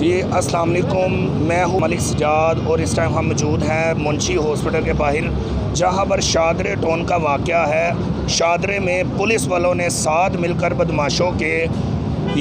जी अस्सलाम वालेकुम, मैं हूँ मलिक सजाद और इस टाइम हम मौजूद हैं मुंशी हॉस्पिटल के बाहर, जहाँ पर शादरे टाउन का वाक़या है। शादरे में पुलिस वालों ने साथ मिलकर बदमाशों के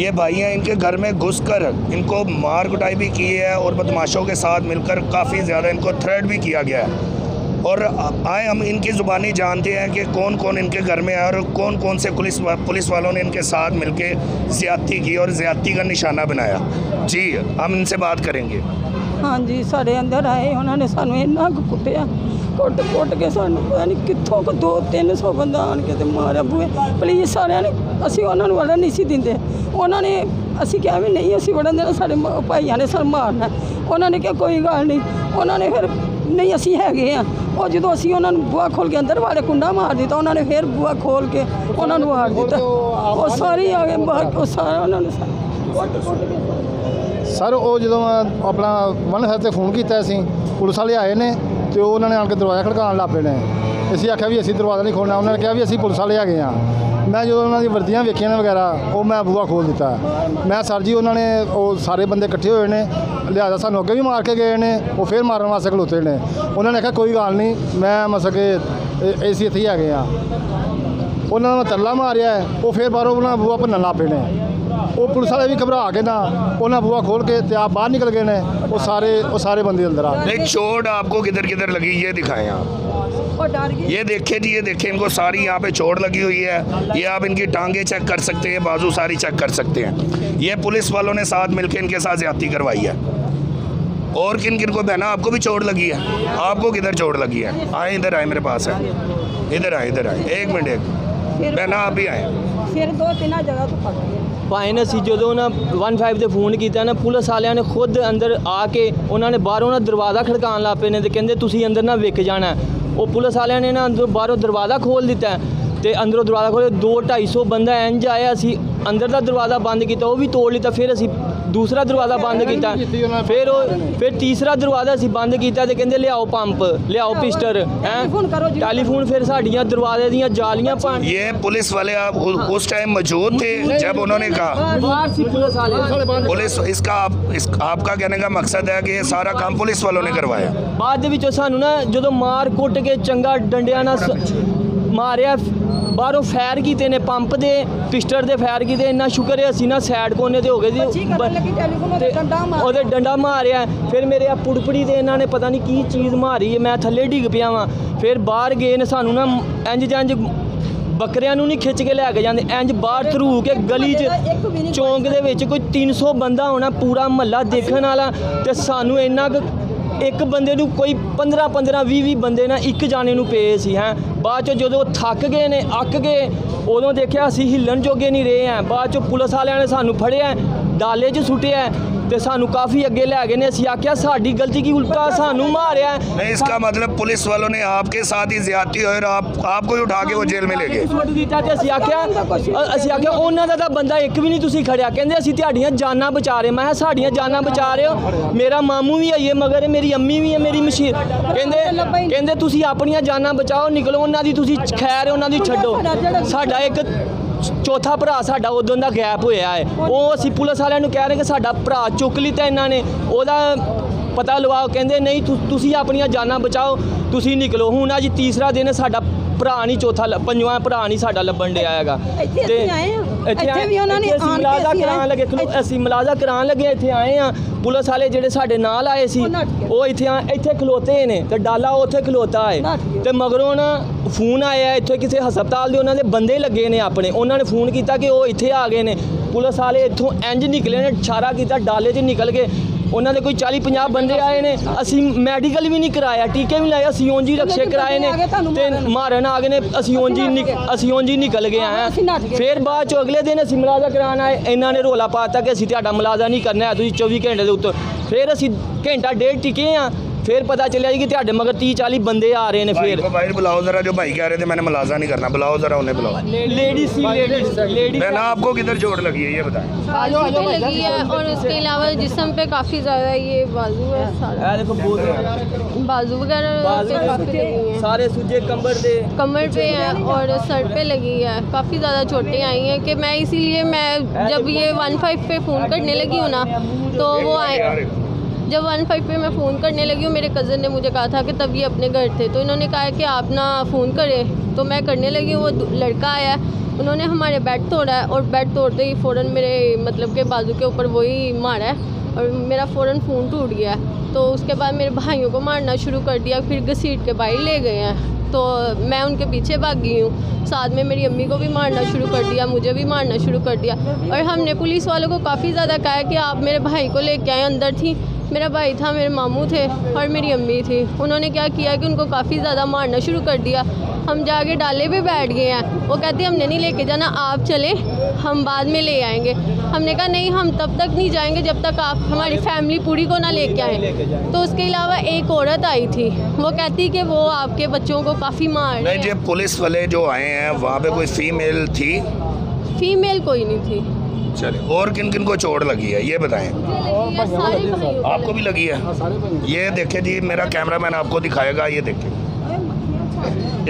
ये भाई हैं, इनके घर में घुसकर इनको मार कुटाई भी की है और बदमाशों के साथ मिलकर काफ़ी ज़्यादा इनको थ्रेट भी किया गया है। और आए हम इनकी ज़ुबानी जानते हैं कि कौन कौन इनके घर में है और कौन कौन से पुलिस वालों ने इनके साथ मिलके ज़्यादती की और ज़्यादती का निशाना बनाया। जी हम इनसे बात करेंगे। हाँ जी, साढ़े अंदर आए, उन्होंने सानू इन्ना कुटिया, कुट के सानू पता नहीं कितों को 200-300 बंदा आन के मारा बुए। प्लीज़ सारे ने असी उन्होंने वड़न नहीं सी दिंदे। उन्होंने असी क्या भी नहीं असी वड़न देना, साढ़े भाइयों ने सर मारना। उन्होंने क्या कोई गल नहीं, उन्होंने फिर नहीं असी हैगे हैं। और जो असी उन्होंने बुआ खोल के अंदर वाले कुंडा मार दिता, उन्होंने फिर बुआ खोल के उन्होंने मार दिता। वो सारे आ गए बाहर, सारा उन्होंने सर वो जो अपना वन सर से फोन किया पुलिस वाले आए ने तो उन्होंने आके दरवाज़ा खड़कान लग पे ने। असी आख्या भी असी दरवाज़ा नहीं खोलना, उन्होंने कहा भी असी पुलिस वाले है हाँ। मैं जो उन्होंने वर्दियाँ वेखियां वगैरह वो मैं बूहा खोल दिता। मैं सर जी उन्होंने वो सारे बंदे इकट्ठे हुए ने, लिहाजा सानू अगे भी मार के गए ने, वो फिर मारन वास्ते खलोते ने। उन्होंने कहा कोई गल नहीं, मैं मतलब कि असी इत्थे ही है हाँ। उन्होंने मैं तरला मारिया, वो फिर बाहरों बूहा भनन लग पे ने। वो पुलिस वाले भी घबरा के ना उन्हें बुआ खोल के ते आप बाहर निकल गए ने। वो सारे बंदे अंदर आ गए। चोट आपको किधर किधर लगी ये दिखाएं आप। ये देखे जी, ये देखे इनको सारी यहाँ पे चोट लगी हुई है। ये आप इनकी टांगे चेक कर सकते हैं, बाजू सारी चेक कर सकते हैं। ये पुलिस वालों ने साथ मिलकर इनके साथ ज्यादती करवाई है। और किन किन को बहना आपको भी चोट लगी है? आपको किधर चोट लगी है? आए इधर आए, मेरे पास है, इधर आए एक मिनट। एक बहना आप भी आए। फिर 2-3 जगह तो पड़ गए भाई ने जो ना 15 से फोन किया ना, पुलिस वाले ने खुद अंदर आके उन्होंने बाहरों ना दरवाज़ा खड़कान लग पे ने ते कहंदे तुसीं अंदर ना विक जाना है। वो पुलिस वाले ने ना अंदर बाहरों दरवाज़ा खोल दिता है ते अंदरों दरवाज़ा खोले 200-250 बंदा इंज आया। असी अंदर का दरवाज़ा बंद किया, वो भी तोड़ लिया। फिर असी दूसरा दरवाज़ा बंद किया, फिर तीसरा दरवाज़ा असी बंद किया ते कहंदे लियाओ पंप, लियाओ पिस्टर, टेलीफोन। फिर साड़ियाँ दरवाजे दियाँ जालियाँ पान। ये पुलिस वाले आप उस टाइम मौजूद थे जब उन्होंने कहा? पुलिस इसका आपका कहने का मकसद है कि ये सारा काम पुलिस वालों ने करवाया। बाद विच सानू ना जो मार कुट के चंगा डंडिया ना मारिया, बाहरों फैर किए ने, पंप दे पिस्टर दे फैर किए। इन्ना शुक्र है असी ना सैड कोने ते हो गए ओहदे डंडा मारिया। फिर मेरे आ पुड़पड़ी ते इन्होंने पता नहीं की चीज़ मारी है, मैं थल्ले डिग पिया वां। फिर बाहर गए ने, सानू ना इंज जंज बकरियां नहीं खिंच के लैके जाते, इंज बाहर थरू के गली च चौंक दे विच कोई 300 बंदा होना, पूरा महल्ला देखने वाला। तो सानू इन्ना एक बंदे नूं कोई 15-20 बंदे ना एक जाने नूं पे सी हैं। बाद चो जो थक गए ने, अक गए, उदों देखा असी हिलन जोगे नहीं रहे हैं। बाद चो पुलिस वालियां ने सानू फड़िया, डाले च सुटिया ते सानू काफ़ी अगे लै गए ने। असी आख्या साडी गलती की, उल्टा सानू मारिया। नहीं, इसका मतलब पुलिस वालों ने आपके साथ ही ज्यादती और आपको ही उठा के वो जेल में ले गए। असी आख्या उन्होंने दा बंदा एक भी नहीं तुसी खड़िया। कहंदे असी तुहाडियां जानां बचा रहे। मैं साडियां जानां बचा रहे हो? मेरा मामू भी है मगर मेरी अम्मी भी है, मेरी मशीर। कहंदे तुसी अपनियां जानां बचाओ, निकलो, उन्हां दी तुसी खैर उन्हां दी छड्डो। साडा एक चौथा भरा साडा उदों दा गैप होया है। वो असी पुलिस वालियां नूं कह रहे कि साडा भरा चुक लिता इन्हां ने, ओहदा पता लवाओ। कहंदे नहीं तुसी अपनियां जानां बचाओ, तुसी निकलो। हुण अज तीसरा दिन साडा भरा नहीं, चौथा पंजवां भरा नहीं साडा लभण दिया हैगा। असी मुलाजा करान लगे, इत्थे आए हाँ। पुलिस वाले जिहड़े साडे नाल आए सी वो इत्थे खलोते ने ते डाला उत्थे खलोता है। ते मगरों ना फोन आया इत्थे किसी हस्पताल दे उन्हां दे बंदे लगे ने अपने, उन्होंने फोन किया कि वो इत्थे आ गए ने। पुलिस वाले इत्थों इंज निकले ने, इशारा किया, डाले च निकल गए। उन्होंने कोई 40-50 बंदे आए ने। असी मैडिकल भी नहीं कराया, टीके भी लाए, असी ओंजी रक्षे कराए ने ते मारन आ गए ने। असी ओंजी निकल गए हैं। फिर बाद चो अगले दिन असी मुलाजा करान आए, इन्होंने रौला पाता कि असी तुहाडा मुलाजा नहीं करना है, तुसीं 24 घंटे के उत्तर। फिर असी घंटा डेढ़ टिके हाँ फिर पता चलिया कि ਤੁਹਾਡੇ मगर 30-40 बंदे आ रहे हैं। फिर बाहर बुलाओ जरा, जो भाई कह रहे थे मैंने मुलाजा नहीं करना, बुलाओ जरा उन्हें, बुलाओ। लेडीज मैं ना आपको किधर चोट लगी है ये बताएं। बाजू पे लगी है और उसके अलावा जिस्म पे काफ़ी ज़्यादा ये बाजू है सारा, देखो बाजू वगैरह पे काफ़ी लगी हैं, सारे सूजे कमर पे है और सर पे लगी है। काफ़ी ज़्यादा चोटें आई हैं कि मैं इसीलिए मैं जब ये 15 पे फ़ोन करने लगी हूँ ना, तो वो आए, जब 15 पे मैं फ़ोन करने लगी हूँ, मेरे कज़न ने मुझे कहा था कि तब ये अपने घर थे, तो इन्होंने कहा कि आप ना फ़ोन करें, तो मैं करने लगी हूँ। वो लड़का आया, उन्होंने हमारे बेड तोड़ा है और बेड तोड़ते ही फ़ौरन मेरे मतलब के बाजू के ऊपर वही मारा है और मेरा फ़ौरन फ़ोन टूट गया। तो उसके बाद मेरे भाइयों को मारना शुरू कर दिया, फिर घसीट के बाहर ले गए हैं, तो मैं उनके पीछे भाग गई हूँ। साथ में मेरी अम्मी को भी मारना शुरू कर दिया, मुझे भी मारना शुरू कर दिया। और हमने पुलिस वालों को काफ़ी ज़्यादा कहा कि आप मेरे भाई को लेके आए। अंदर थी, मेरा भाई था, मेरे मामू थे और मेरी अम्मी थी। उन्होंने क्या किया कि उनको काफ़ी ज़्यादा मारना शुरू कर दिया। हम जाके डाले पे बैठ गए हैं। वो कहते हमने नहीं लेके जाना, आप चलें, हम बाद में ले आएंगे। हमने कहा नहीं, हम तब तक नहीं जाएंगे जब तक आप हमारी फैमिली पूरी को ना लेके आएँ। तो उसके अलावा एक औरत आई थी, वो कहती कि वो आपके बच्चों को काफ़ी मार नहीं, जो पुलिस वाले जो आए हैं वहाँ पे कोई फीमेल थी? फीमेल कोई नहीं थी। चलिए, और किन किन को चोट लगी है ये बताएं। आपको भी लगी है? ये देखे जी, मेरा कैमरामैन आपको दिखाएगा, ये देखे।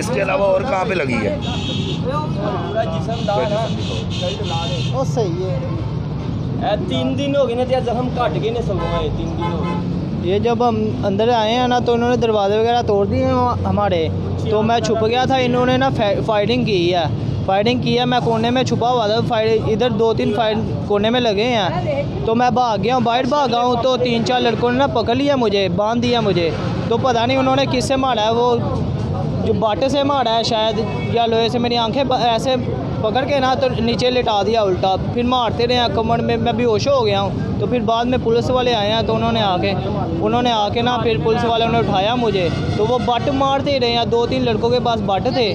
इसके अलावा और कहाँ पे लगी है? ਉਹ ਸਹੀ है। 3 दिन हो गए ने, जख्म घट गए ने, सब 3 दिन हो गए। ये जब हम अंदर आए हैं ना, तो इन्होंने दरवाजे वगैरह तोड़ दिए हैं हमारे, तो मैं छुप गया था। इन्होंने ना फायरिंग की है, मैं कोने में छुपा हुआ था। इधर 2-3 फायर कोने में लगे हैं, तो मैं भाग गया हूँ, बाहर भागा हूँ, तो 3-4 लड़कों ने ना पकड़ लिया मुझे, बांध दिया मुझे। तो पता नहीं उन्होंने किससे मारा है, वो जो बाटे से मारा है शायद, या लोहे से। मेरी आंखें ऐसे पकड़ के ना तो नीचे लिटा दिया उल्टा, फिर मारते रहे कमर में, मैं बेहोश हो गया हूँ। तो फिर बाद में पुलिस वाले आए हैं, तो उन्होंने आके ना फिर पुलिस वालों ने उठाया मुझे, तो वो बट मारते रहे हैं। 2-3 लड़कों के पास बट थे,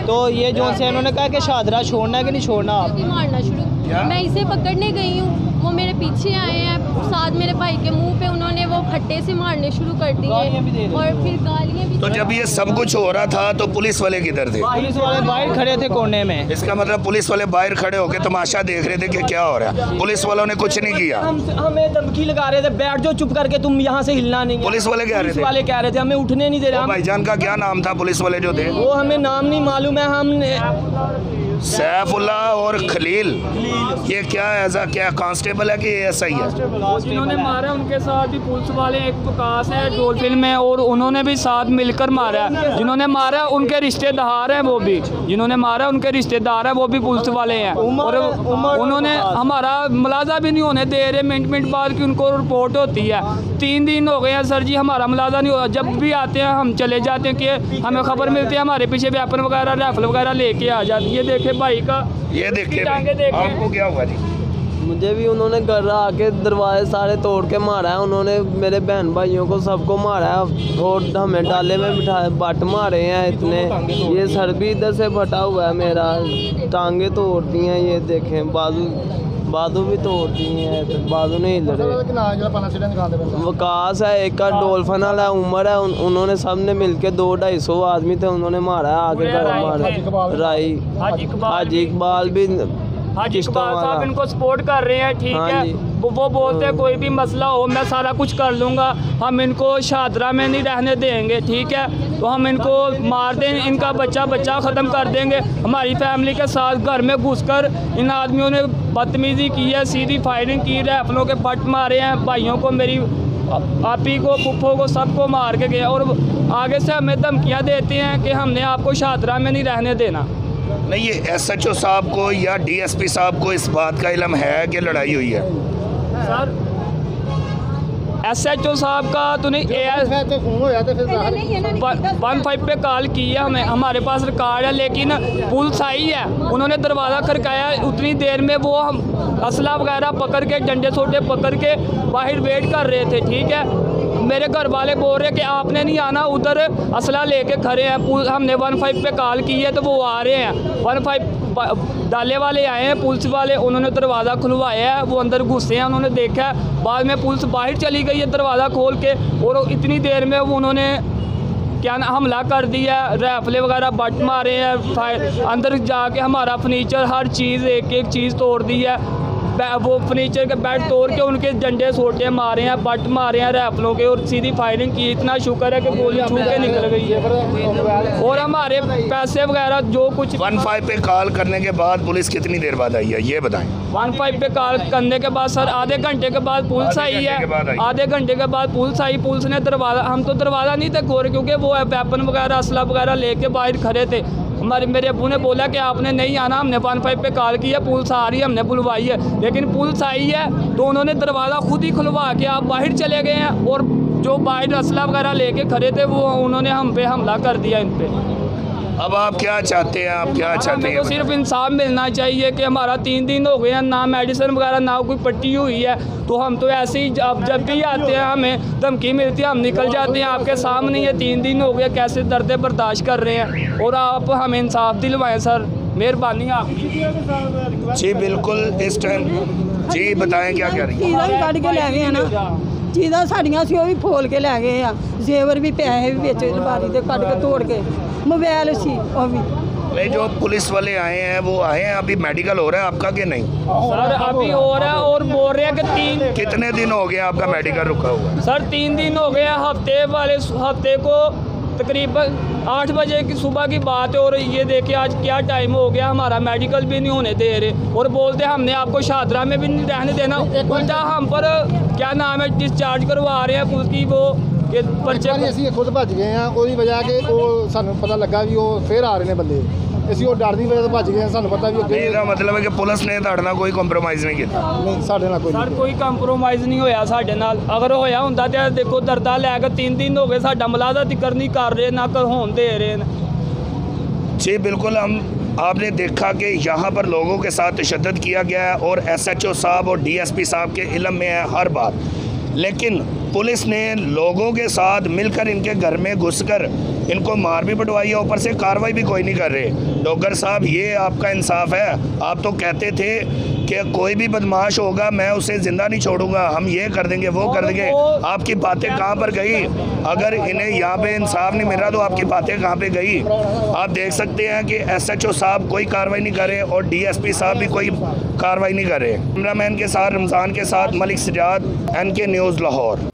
तो ये जो से उन्होंने कहा कि शादरा छोड़ना है कि नहीं छोड़ना आप। मारना शुरू, मैं इसे पकड़ने गई हूँ, वो मेरे पीछे आए हैं, साथ मेरे भाई के मुंह पे उन्होंने वो फट्टे से मारने शुरू कर दिए और फिर गालियाँ भी। तो जब ये सब कुछ हो रहा था तो पुलिस वाले किधर थे? पुलिस वाले बाहर खड़े थे कोने में। इसका मतलब पुलिस वाले बाहर खड़े होकर तमाशा देख रहे थे कि क्या हो रहा है, पुलिस वालों ने कुछ नहीं किया। हमें धमकी लगा रहे थे, बैठ जाओ चुप करके, तुम यहाँ से हिलना नहीं। पुलिस वाले कह रहे थे हमें उठने नहीं दे रहे। भाईजान का क्या नाम था पुलिस वाले जो थे? वो हमें नाम नहीं मालूम है। हमने सैफुल्लाह और खलील, ये क्या ऐसा क्या कांस्टेबल है कि एएसआई है? जिन्होंने मारा उनके साथ भी पुलिस वाले, एक प्रकाश है डॉल्फिन में, और उन्होंने भी साथ मिलकर मारा है। जिन्होंने मारा उनके रिश्तेदार हैं, वो भी जिन्होंने मारा उनके रिश्तेदार हैं, वो भी पुलिस वाले हैं। और उन्होंने हमारा मुलाजा भी नहीं होने दे रहे, मिनट बाद की उनको रिपोर्ट होती है। 3 दिन हो गए हैं सर जी, हमारा मुलाजा नहीं हुआ। जब भी आते हैं हम चले जाते हैं कि हमें खबर मिलती है, हमारे पीछे वेपन वगैरह राइफल वगैरह लेके आ जाती है। देखे भाई का, ये देखिए आपको क्या हुआ जी? मुझे भी उन्होंने घर आके दरवाजे सारे तोड़ के मारा है। उन्होंने मेरे बहन भाइयों को सबको मारा है और हमें डाले में बिठाए, बट मारे हैं इतने। ये सर भी इधर से फटा हुआ है मेरा, टांगे तोड़ दी हैं, ये देखें बाजू भी तोड़ दी हैं, बाजू नहीं हिल रहे। विकास है, एक का डॉल्फिन वाला उमर है, उन्होंने सब ने मिल के 200-250 आदमी थे, उन्होंने मारा है आगे मारा। राई हाजी इकबाल भी, हाजी इकबाल साहब इनको सपोर्ट कर रहे हैं, ठीक है। वो बोलते हैं कोई भी मसला हो मैं सारा कुछ कर लूँगा, हम इनको शादरा में नहीं रहने देंगे, ठीक है। तो हम इनको मार दें, इनका बच्चा ख़त्म कर देंगे। हमारी फैमिली के साथ घर में घुसकर इन आदमियों ने बदतमीज़ी की है, सीधी फायरिंग की, राइफलों के बट मारे हैं, भाइयों को, मेरी आपी को, पुप्पो को, सबको मार के गए। और आगे से हमें धमकियाँ देते हैं कि हमने आपको शादरा में नहीं रहने देना। नहीं, ये एसएचओ साहब को या डीएसपी साहब को इस बात का इल्म है कि लड़ाई हुई है? सर एसएचओ साहब का तो नहीं, 15 पे कॉल की है हमें, हमारे पास रिकॉर्ड है, लेकिन पुलिस आई है, उन्होंने दरवाज़ा खड़काया, उतनी देर में वो हम असला वगैरह पकड़ के, डंडे सोटे पकड़ के बाहर वेट कर रहे थे, ठीक है। मेरे घर वाले बोल रहे कि आपने नहीं आना, उधर असला लेके खड़े हैं। हमने 15 पे कॉल की है तो वो आ रहे हैं। 15 डाले वाले आए हैं पुलिस वाले, उन्होंने दरवाज़ा खुलवाया है, वो अंदर घुसे हैं, उन्होंने देखा है, बाद में पुलिस बाहर चली गई है दरवाज़ा खोल के, और इतनी देर में वो उन्होंने क्या ना हमला कर दिया, रैफले वगैरह बट मारे हैं, अंदर जाके हमारा फर्नीचर हर चीज़ एक एक चीज़ तोड़ दी है, वो फर्नीचर के बेड तोड़ के उनके डंडे सोटे मारे हैं, बट मारे हैं रैफलों के, और सीधी फायरिंग की। इतना शुक्र है कि गोली छू के निकल गई है, और हमारे पैसे वगैरह जो कुछ 15 पे कॉल करने के बाद पुलिस कितनी देर बाद आई है ये बताएं। 15 पे कॉल करने के बाद सर आधे घंटे के बाद पुलिस आई है, आधे घंटे के बाद पुलिस आई, पुलिस ने दरवाज़ा, हम तो दरवाज़ा नहीं थे खोल, क्योंकि वो वेपन वगैरह असला वगैरह लेके बाहर खड़े थे। मेरे अब्बू ने बोला कि आपने नहीं आना, हमने 15 पे कॉल किया, पुलिस आ रही है, हमने बुलवाई है, लेकिन पुलिस आई है तो उन्होंने दरवाज़ा खुद ही खुलवा के आप बाहर चले गए हैं, और जो बाहर असला वगैरह लेके खड़े थे वो उन्होंने हम पे हमला कर दिया इन पे। अब आप क्या चाहते हैं, आप क्या चाहते हैं? तो सिर्फ इंसाफ मिलना चाहिए कि हमारा 3 दिन हो गए हैं, ना मेडिसिन वगैरह ना कोई पट्टी हुई है, तो हम तो ऐसे ही जब भी आते हैं हमें धमकी मिलती है, हम निकल जाते हैं। आपके सामने ये 3 दिन हो गए कैसे दर्द बर्दाश्त कर रहे हैं, और आप हमें इंसाफ दिलवाएं सर, मेहरबानी आपकी। जी बिल्कुल, इस टाइम जी बताएं क्या कह रही है? चीज़ां भी कढ़ के लै गए ना, चीज़ां साड़ियां सी वो भी फोल के लै गए आ, जेवर भी पैसे भी ਵਿੱਚ अलमारी ਦੇ ਕੱਢ के तोड़ के, मोबाइल सी वो भी। नहीं, जो पुलिस वाले आए हैं वो आए हैं, अभी मेडिकल हो रहा है आपका कि नहीं? सर अभी हो रहा है, और बोल रहे हैं कि कितने दिन हो गए आपका मेडिकल रुका हुआ है? सर 3 दिन हो गए, हफ्ते को तकरीबन 8 बजे की सुबह की बात है, और ये देखिए आज क्या टाइम हो गया, हमारा मेडिकल भी नहीं होने दे रहे, और बोलते हमने आपको शादरा में भी नहीं रहने देना, उल्टा हम पर क्या नाम है डिस्चार्ज करवा रहे हैं पुलिस की, वो कि पर्चे ਅਸੀਂ ਖੁਦ ਭੱਜ ਗਏ ਆ, ਉਹਦੀ ਵਜ੍ਹਾ ਕਿ ਉਹ ਸਾਨੂੰ ਪਤਾ ਲੱਗਾ ਵੀ ਉਹ ਫੇਰ ਆ ਰਹੇ ਨੇ ਬੰਦੇ, ਅਸੀਂ ਉਹ ਡਰ ਦੀ ਵਜ੍ਹਾ ਤੋਂ ਭੱਜ ਗਏ, ਸਾਨੂੰ ਪਤਾ ਵੀ ਅੱਗੇ ਇਹਦਾ ਮਤਲਬ ਹੈ ਕਿ ਪੁਲਿਸ ਨੇ ਤੁਹਾਡੇ ਨਾਲ ਕੋਈ ਕੰਪਰੋਮਾਈਜ਼ ਨਹੀਂ ਕੀਤਾ? ਨਹੀਂ, ਸਾਡੇ ਨਾਲ ਕੋਈ ਸਰ ਕੋਈ ਕੰਪਰੋਮਾਈਜ਼ ਨਹੀਂ ਹੋਇਆ ਸਾਡੇ ਨਾਲ, ਅਗਰ ਹੋਇਆ ਹੁੰਦਾ ਤੇ ਦੇਖੋ ਦਰਦਾ ਲੈ ਕੇ 3 ਦਿਨ ਹੋ ਗਏ ਸਾਡਾ ਮੁਲਾਜ਼ਾ ਜ਼ਿਕਰ ਨਹੀਂ ਕਰ ਰਹੇ, ਨਾ ਹੋਣ ਦੇ ਰਹੇ ਨੇ। जी बिल्कुल, आपने देखा कि यहाँ पर लोगों के साथ तशद्दुद किया गया है, और SHO साहब और DSP साहब के इल्म में है हर बात, लेकिन पुलिस ने लोगों के साथ मिलकर इनके घर में घुसकर इनको मार भी पटवाई है, ऊपर से कार्रवाई भी कोई नहीं कर रहे। डॉक्टर साहब, ये आपका इंसाफ है? आप तो कहते थे कि कोई भी बदमाश होगा मैं उसे ज़िंदा नहीं छोड़ूंगा, हम ये कर देंगे वो कर देंगे, आपकी बातें कहाँ पर गई? अगर इन्हें यहाँ पे इंसाफ नहीं मिल रहा तो आपकी बातें कहाँ पे गई? आप देख सकते हैं कि SHO साहब कोई कार्रवाई नहीं कर रहे, और DSP साहब भी कोई कार्रवाई नहीं कर रहे। कैमरामैन के साथ रमज़ान के साथ मलिक सजाद, NK न्यूज़ लाहौर।